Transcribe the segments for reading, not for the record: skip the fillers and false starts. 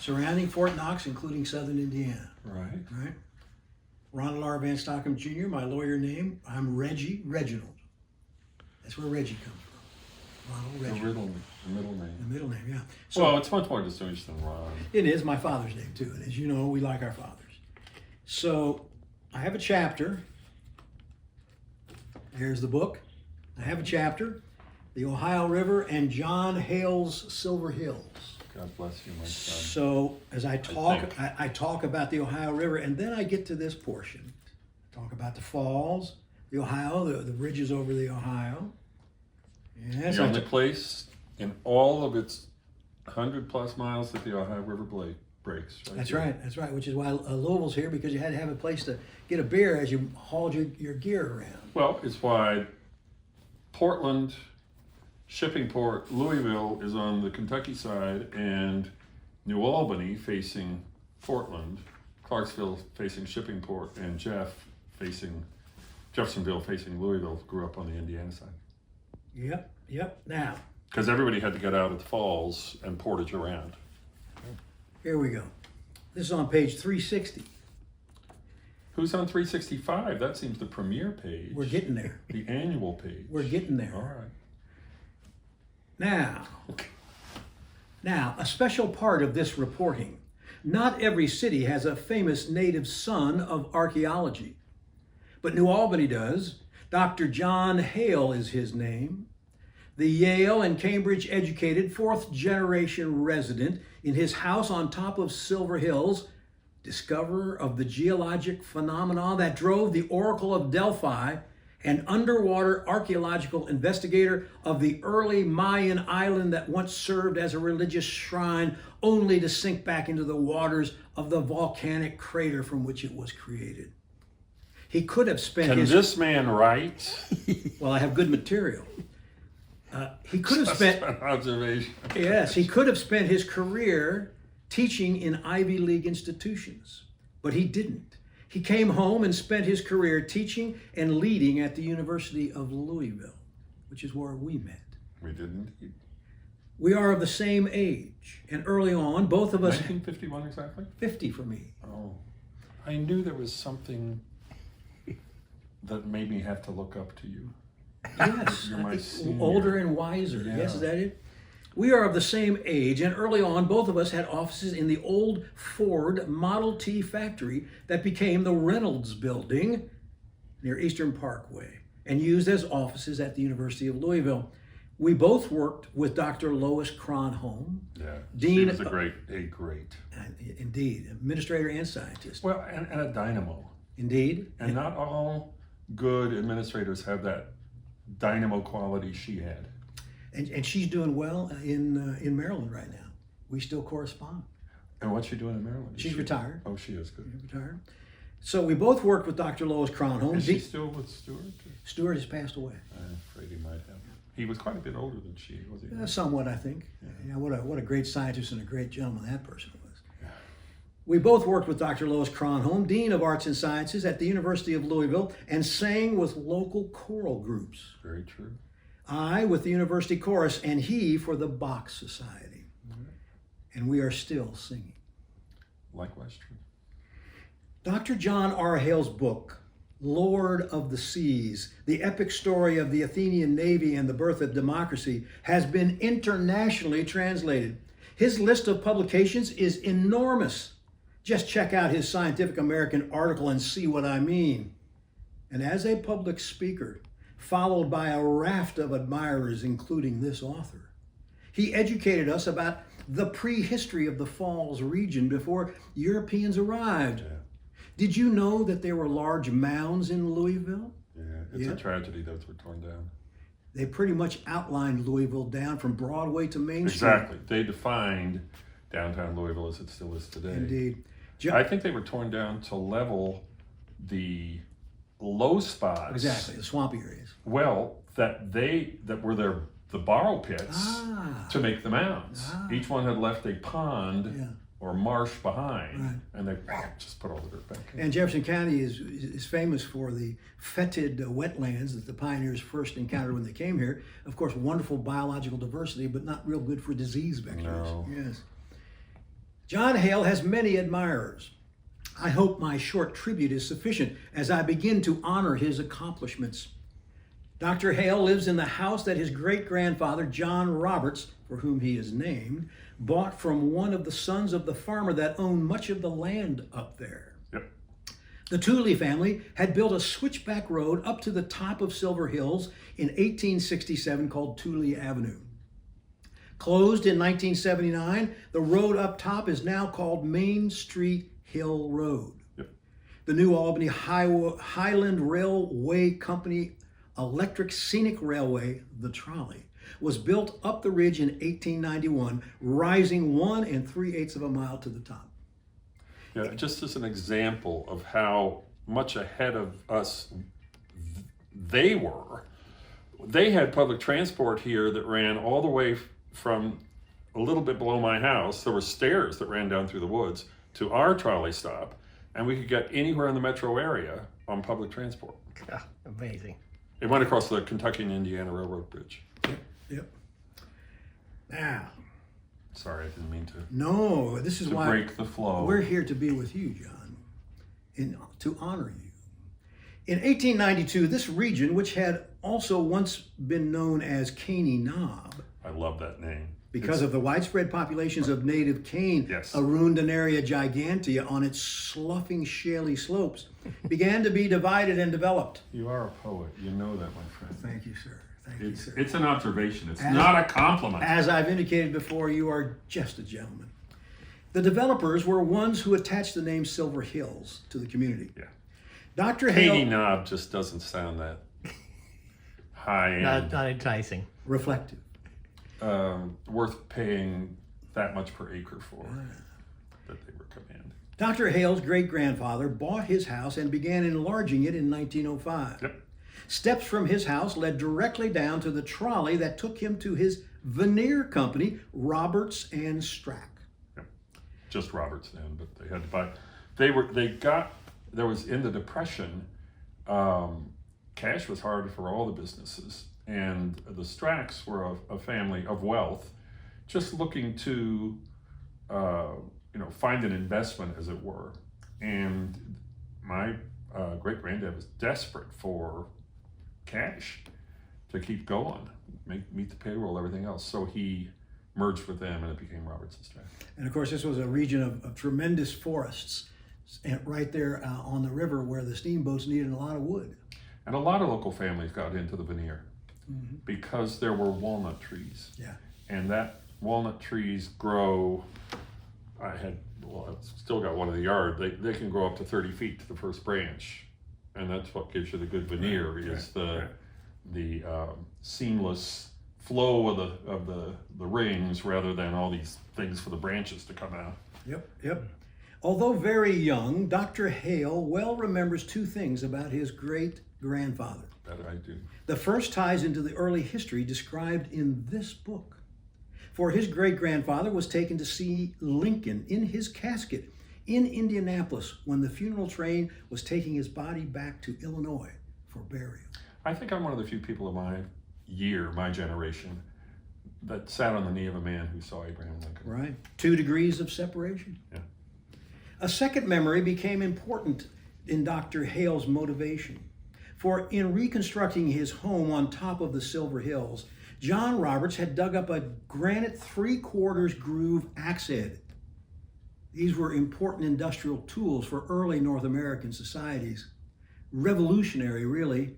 surrounding Fort Knox, including southern Indiana. Right. Right? Ronald R. Van Stockum Jr., my lawyer name. I'm Reginald. That's where Reggie comes from. Ronald Reggie. The middle name. The middle name, yeah. So Well, it's much more distinguished than Ron. it is my father's name too, and as you know, we like our fathers. So I have a chapter. Here's the book. I have a chapter, The Ohio River and John Hale's Silver Hills. God bless you, my son. So as I talk, think. I talk about the Ohio River, and then I get to this portion. Talk about the falls, the Ohio, the bridges over the Ohio. Yes, The only place in all of its 100+ miles that the Ohio River breaks. That's here. right. That's right. Which is why Louisville's here, because you had to have a place to get a beer as you hauled your gear around. Well, it's why Portland, shipping port, Louisville is on the Kentucky side, and New Albany facing Portland, Clarksville facing shipping port, and Jeffersonville facing Louisville grew up on the Indiana side. Yep. Now, Because everybody had to get out at the falls and portage around. here we go. This is on page 360. Who's on 365? That seems the premiere page. We're getting there. The annual page. We're getting there. All right. Now, a special part of this reporting. Not every city has a famous native son of archaeology, but New Albany does. Dr. John Hale is his name. The Yale and Cambridge educated fourth generation resident in his house on top of Silver Hills, discoverer of the geologic phenomena that drove the Oracle of Delphi, and underwater archaeological investigator of the early Mayan island that once served as a religious shrine only to sink back into the waters of the volcanic crater from which it was created. He could have spent Can his... this man write? Well, I have good material. He could have spent... That's an observation. Yes, he could have spent his career teaching in Ivy League institutions, but he didn't. He came home and spent his career teaching and leading at the University of Louisville, which is where we met. We didn't. We are of the same age, and early on, both of us... 1951 exactly? 50 for me. Oh. I knew there was something that made me have to look up to you. Yes, You're my senior. older and wiser. Yeah. Yes, is that it? We are of the same age, and early on, both of us had offices in the old Ford Model T factory that became the Reynolds Building near Eastern Parkway and used as offices at the University of Louisville. We both worked with Dr. Lois Kronholm. Yeah. Dean She was a great. Indeed, administrator and scientist. Well, and a dynamo. Indeed. And not all good administrators have that dynamo quality she had. And she's doing well in Maryland right now. We still correspond. And what's she doing in Maryland? She's retired. Oh, she is good. Retired. So we both worked with Dr. Lois Kronholm. Is she still with Stuart? Stuart has passed away. I'm afraid he might have. He was quite a bit older than she, was he? Somewhat, I think. Yeah. Yeah, what a great scientist and a great gentleman that person was. Yeah. We both worked with Dr. Lois Kronholm, Dean of Arts and Sciences at the University of Louisville, and sang with local choral groups. Very true. I with the University Chorus, and he for the Bach Society. Mm-hmm. And we are still singing. Likewise true. Dr. John R. Hale's book, Lord of the Seas, the epic story of the Athenian Navy and the birth of democracy, has been internationally translated. His list of publications is enormous. Just check out his Scientific American article and see what I mean. And as a public speaker, followed by a raft of admirers, including this author, he educated us about the prehistory of the Falls region before Europeans arrived. Yeah. Did you know that there were large mounds in Louisville? Yeah. It's a tragedy those were torn down. They pretty much outlined Louisville down from Broadway to Main Street. Exactly. They defined downtown Louisville as it still is today. Indeed. I think they were torn down to level the low spots. Exactly, the swampy areas. Well, that were the borrow pits to make the mounds. Each one had left a pond or marsh behind, and they just put all the dirt back in. And Jefferson County is famous for the fetid wetlands that the pioneers first encountered when they came here. Of course, wonderful biological diversity, but not real good for disease vectors. No. Yes. John Hale has many admirers. I hope my short tribute is sufficient as I begin to honor his accomplishments. Dr. Hale lives in the house that his great-grandfather, John Roberts, for whom he is named, bought from one of the sons of the farmer that owned much of the land up there. Yep. The Tooley family had built a switchback road up to the top of Silver Hills in 1867 called Tooley Avenue. Closed in 1979, the road up top is now called Main Street Hill Road. Yep. The New Albany Highland Railway Company Electric Scenic Railway, the trolley, was built up the ridge in 1891, rising 1 3/8 of a mile to the top. Yeah, just as an example of how much ahead of us they were, they had public transport here that ran all the way from a little bit below my house. There were stairs that ran down through the woods to our trolley stop, and we could get anywhere in the metro area on public transport. Amazing. It went across the Kentucky and Indiana Railroad Bridge. Yep. Now, Sorry, I didn't mean to. no, this is To why break the flow. we're here to be with you, John, and to honor you. In 1892, this region, which had also once been known as Caney Knob, I love that name. because of the widespread populations of native cane, Yes. Arundinaria gigantea on its sloughing, shaly slopes, began to be divided and developed. You are a poet. You know that, my friend. Thank you, sir. Thank you, sir. It's an observation. It's As- not a compliment. As I've indicated before, you are just a gentleman. The developers were ones who attached the name Silver Hills to the community. Yeah. Dr. Caney Hale, Knob just doesn't sound that high end. Not enticing. reflective. Worth paying that much per acre for that they recommend. Dr. Hale's great-grandfather bought his house and began enlarging it in 1905. Yep. Steps from his house led directly down to the trolley that took him to his veneer company, Roberts and Strack. Yep. Just Roberts then, but they had to buy. There was in the Depression, cash was hard for all the businesses, and the Stracks were a family of wealth, just looking to, find an investment, as it were. And my great-granddad was desperate for cash to keep going, meet the payroll, everything else. So he merged with them, and it became Roberts and Strack. And of course, this was a region of tremendous forests, and right there on the river where the steamboats needed a lot of wood. And a lot of local families got into the veneer because there were walnut trees. Yeah. And that walnut trees grow, I've still got one in the yard, they can grow up to 30 feet to the first branch. And that's what gives you the good veneer, is the seamless flow of the rings, rather than all these things for the branches to come out. Yep. Although very young, Dr. Hale well remembers two things about his great-grandfather. That I do. The first ties into the early history described in this book. For his great-grandfather was taken to see Lincoln in his casket in Indianapolis when the funeral train was taking his body back to Illinois for burial. I think I'm one of the few people of my generation, that sat on the knee of a man who saw Abraham Lincoln. Right. 2 degrees of separation. Yeah. A second memory became important in Dr. Hale's motivation. For in reconstructing his home on top of the Silver Hills, John Roberts had dug up a granite 3/4 groove axe head. These were important industrial tools for early North American societies. Revolutionary, really.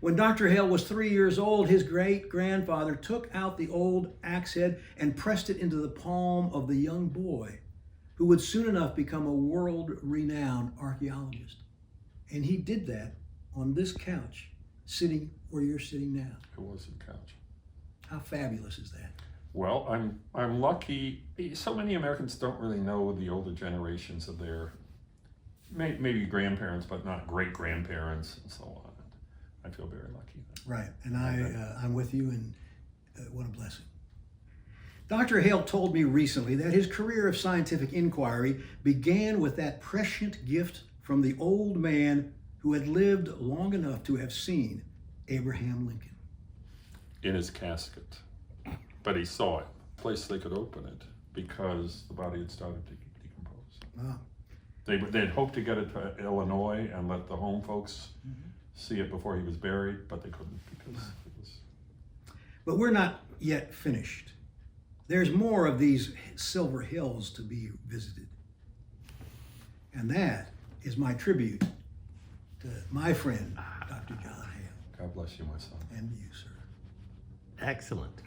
When Dr. Hale was 3 years old, his great-grandfather took out the old axe head and pressed it into the palm of the young boy, who would soon enough become a world-renowned archaeologist. And he did that on this couch, sitting where you're sitting now. It was the couch. How fabulous is that? Well, I'm lucky. So many Americans don't really know the older generations of their maybe grandparents, but not great-grandparents and so on. I feel very lucky. Right, and I'm with you, and what a blessing. Dr. Hale told me recently that his career of scientific inquiry began with that prescient gift from the old man who had lived long enough to have seen Abraham Lincoln. In his casket. But he saw it. A place they could open it, because the body had started to Wow. They'd hoped to get it to Illinois and let the home folks see it before he was buried, but they couldn't because it was. But we're not yet finished. There's more of these silver hills to be visited. And that is my tribute to my friend, Dr. John Hale. God bless you, my son. And you, sir. Excellent.